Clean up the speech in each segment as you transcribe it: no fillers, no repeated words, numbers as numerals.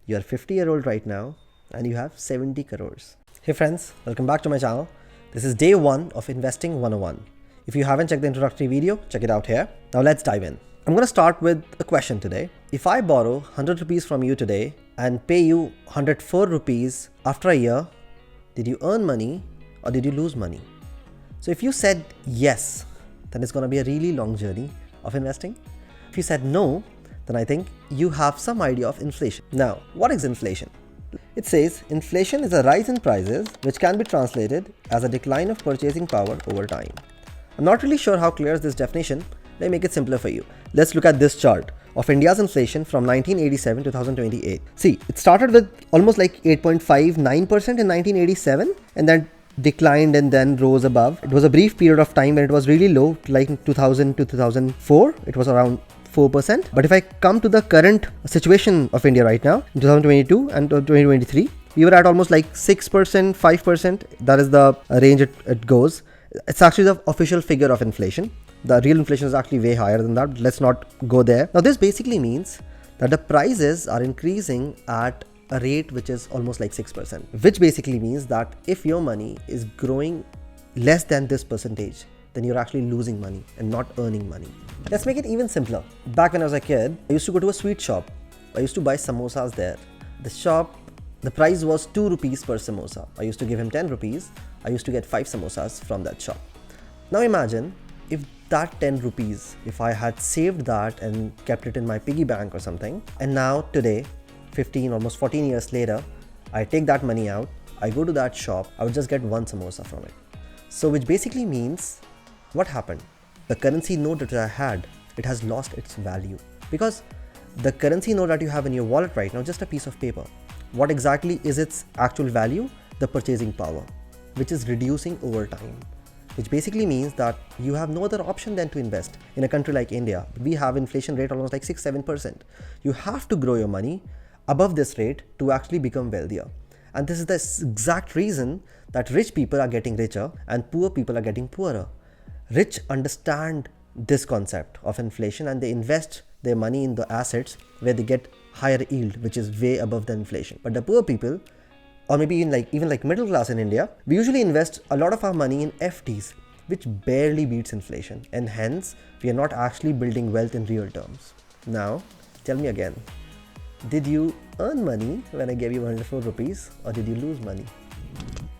You're 50-year-old right now and you have 70 crores. Hey friends, welcome back to my channel. This is day 1 of Investing 101. If you haven't checked the introductory video, check it out here. Now let's dive in. I'm going to start with a question today. If I borrow 100 rupees from you today and pay you 104 rupees after a year, did you earn money or did you lose money? So if you said yes, then it's going to be a really long journey of investing. If you said no, then I think you have some idea of inflation. Now, what is inflation? It says inflation is a rise in prices which can be translated as a decline of purchasing power over time. I'm not really sure how clear is this definition. Let me make it simpler for you. Let's look at this chart of India's inflation from 1987 to 2028. See, it started with almost like 8.59% in 1987 and then declined and then rose above. It was a brief period of time when it was really low, like in 2000 to 2004. It was around 4%. But if I come to the current situation of India right now, in 2022 and 2023, we were at almost like 6%, 5%. That is the range it goes. It's actually the official figure of inflation. The real inflation is actually way higher than that. Let's not go there. Now, this basically means that the prices are increasing at a rate which is almost like 6%, which basically means that if your money is growing less than this percentage, then you're actually losing money and not earning money. Let's make it even simpler. Back when I was a kid, I used to go to a sweet shop. I used to buy samosas there. The price was 2 rupees per samosa. I used to give him 10 rupees. I used to get 5 samosas from that shop. Now imagine if that 10 rupees, if I had saved that and kept it in my piggy bank or something, and now today, 15, almost 14 years later, I take that money out, I go to that shop, I would just get 1 samosa from it. So which basically means, what happened? The currency note that I had, it has lost its value. Because the currency note that you have in your wallet right now, just a piece of paper. What exactly is its actual value? The purchasing power, which is reducing over time. Which basically means that you have no other option than to invest. In a country like India, we have inflation rate almost like 6-7%. You have to grow your money above this rate to actually become wealthier. And this is the exact reason that rich people are getting richer and poor people are getting poorer. Rich understand this concept of inflation and they invest their money in the assets where they get higher yield, which is way above the inflation. But the poor people, or maybe even like middle class in India, we usually invest a lot of our money in FDs, which barely beats inflation. And hence, we are not actually building wealth in real terms. Now, tell me again, did you earn money when I gave you 104 rupees or did you lose money?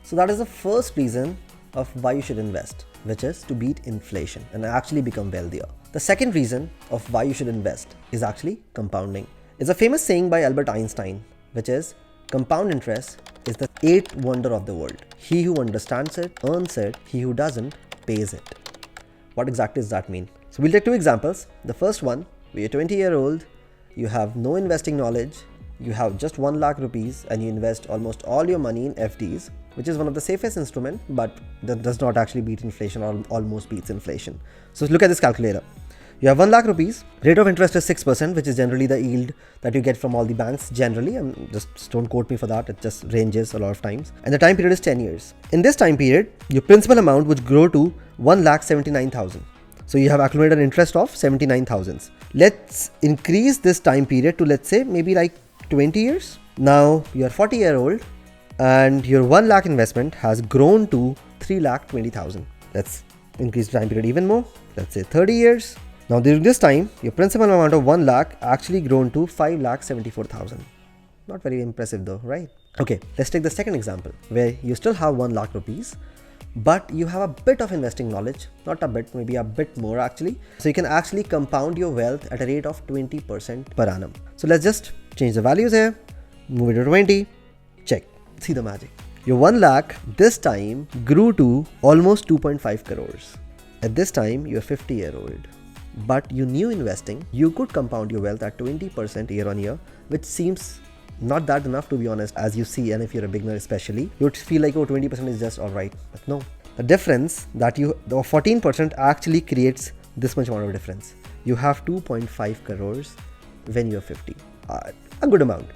So that is the first reason of why you should invest, which is to beat inflation and actually become wealthier. The second reason of why you should invest is actually compounding. It's a famous saying by Albert Einstein, which is compound interest is the 8th wonder of the world. He who understands it, earns it. He who doesn't, pays it. What exactly does that mean? So we'll take 2 examples. The first one, you're 20-year-old, you have no investing knowledge, you have just 1 lakh rupees and you invest almost all your money in FDs, which is one of the safest instrument, but that does not actually beat inflation or almost beats inflation. So look at this calculator. You have 1 lakh rupees, rate of interest is 6%, which is generally the yield that you get from all the banks generally. Just don't quote me for that, it just ranges a lot of times. And the time period is 10 years. In this time period, your principal amount would grow to 1,79,000. So you have accumulated interest of 79,000. Let's increase this time period to, let's say, maybe like 20 years. Now you're 40-year-old and your 1 lakh investment has grown to 3,20,000. Let's increase the time period even more. Let's say 30 years. Now during this time, your principal amount of 1 lakh actually grown to 5,74,000. Not very impressive though, right? Okay, let's take the second example where you still have 1 lakh rupees, but you have a bit of investing knowledge, not a bit, maybe a bit more actually. So you can actually compound your wealth at a rate of 20% per annum. So let's just change the values here, move it to 20, check, see the magic. Your 1 lakh this time grew to almost 2.5 crores. At this time, you're 50-year-old. But you knew investing, you could compound your wealth at 20% year on year, which seems not that enough to be honest, as you see, and if you're a beginner especially, you would feel like, oh, 20% is just alright. But no, the difference that the 14% actually creates this much amount of difference. You have 2.5 crores when you're 50. A good amount.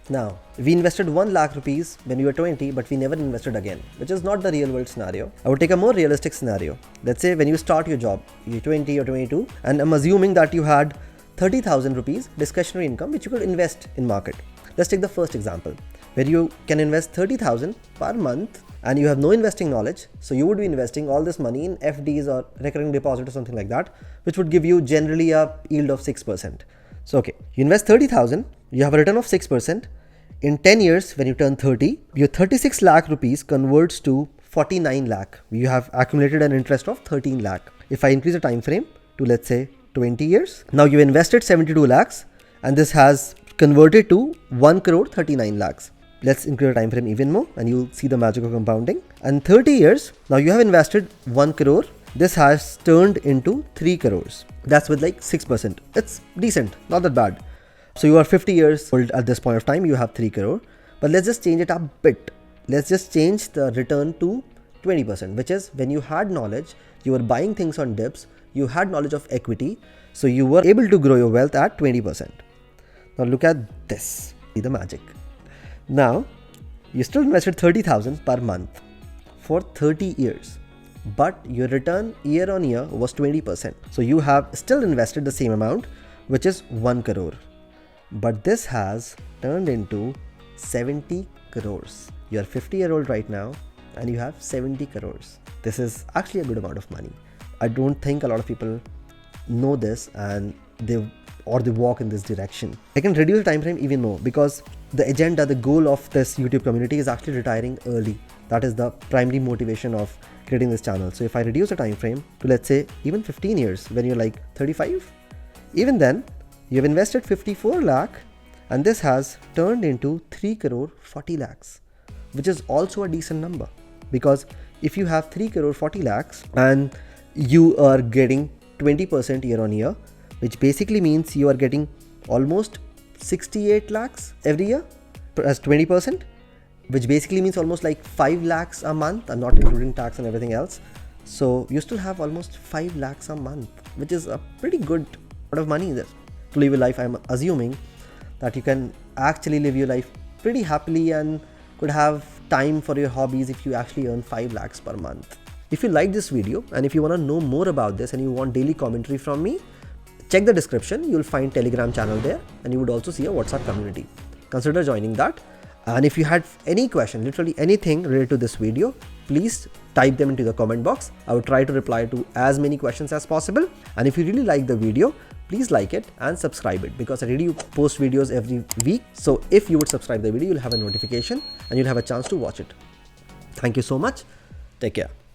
Now, we invested 1 lakh rupees when we were 20, but we never invested again, which is not the real world scenario. I would take a more realistic scenario. Let's say when you start your job, you're 20 or 22, and I'm assuming that you had 30,000 rupees discretionary income, which you could invest in market. Let's take the first example where you can invest 30,000 per month and you have no investing knowledge. So you would be investing all this money in FDs or recurring deposit or something like that, which would give you generally a yield of 6%. So, okay, you invest 30,000, you have a return of 6%. In 10 years, when you turn 30, your 36 lakh rupees converts to 49 lakh. You have accumulated an interest of 13 lakh. If I increase the time frame to, let's say, 20 years, now you invested 72 lakhs and this has converted to 1 crore 39 lakhs. Let's increase the time frame even more and you'll see the magic of compounding. And 30 years, now you have invested 1 crore. This has turned into 3 crores. That's with like 6%. It's decent, not that bad. So you are 50 years old at this point of time, you have 3 crore. But let's just change it a bit. Let's just change the return to 20%, which is when you had knowledge, you were buying things on dips, you had knowledge of equity, so you were able to grow your wealth at 20%. Now look at this, see the magic. Now, you still invested 30,000 per month for 30 years, but your return year on year was 20%. So you have still invested the same amount, which is 1 crore. But this has turned into 70 crores. You are 50-year-old right now and you have 70 crores. This is actually a good amount of money. I don't think a lot of people know this and they walk in this direction. I can reduce the time frame even more because the agenda, the goal of this YouTube community is actually retiring early. That is the primary motivation of creating this channel. So if I reduce the time frame to, let's say, even 15 years, when you're like 35, even then you have invested 54 lakh and this has turned into 3 crore 40 lakhs, which is also a decent number. Because if you have 3 crore 40 lakhs and you are getting 20% year on year, which basically means you are getting almost 68 lakhs every year as 20%, which basically means almost like 5 lakhs a month. I'm not including tax and everything else. So you still have almost 5 lakhs a month, which is a pretty good amount of money there to live your life. I'm assuming that you can actually live your life pretty happily and could have time for your hobbies if you actually earn 5 lakhs per month. If you like this video and if you want to know more about this and you want daily commentary from me, check the description. You'll find Telegram channel there and you would also see a WhatsApp community. Consider joining that. And if you had any question, literally anything related to this video, please type them into the comment box. I will try to reply to as many questions as possible. And if you really like the video, please like it and subscribe it because I really post videos every week. So if you would subscribe the video, you'll have a notification and you'll have a chance to watch it. Thank you so much. Take care.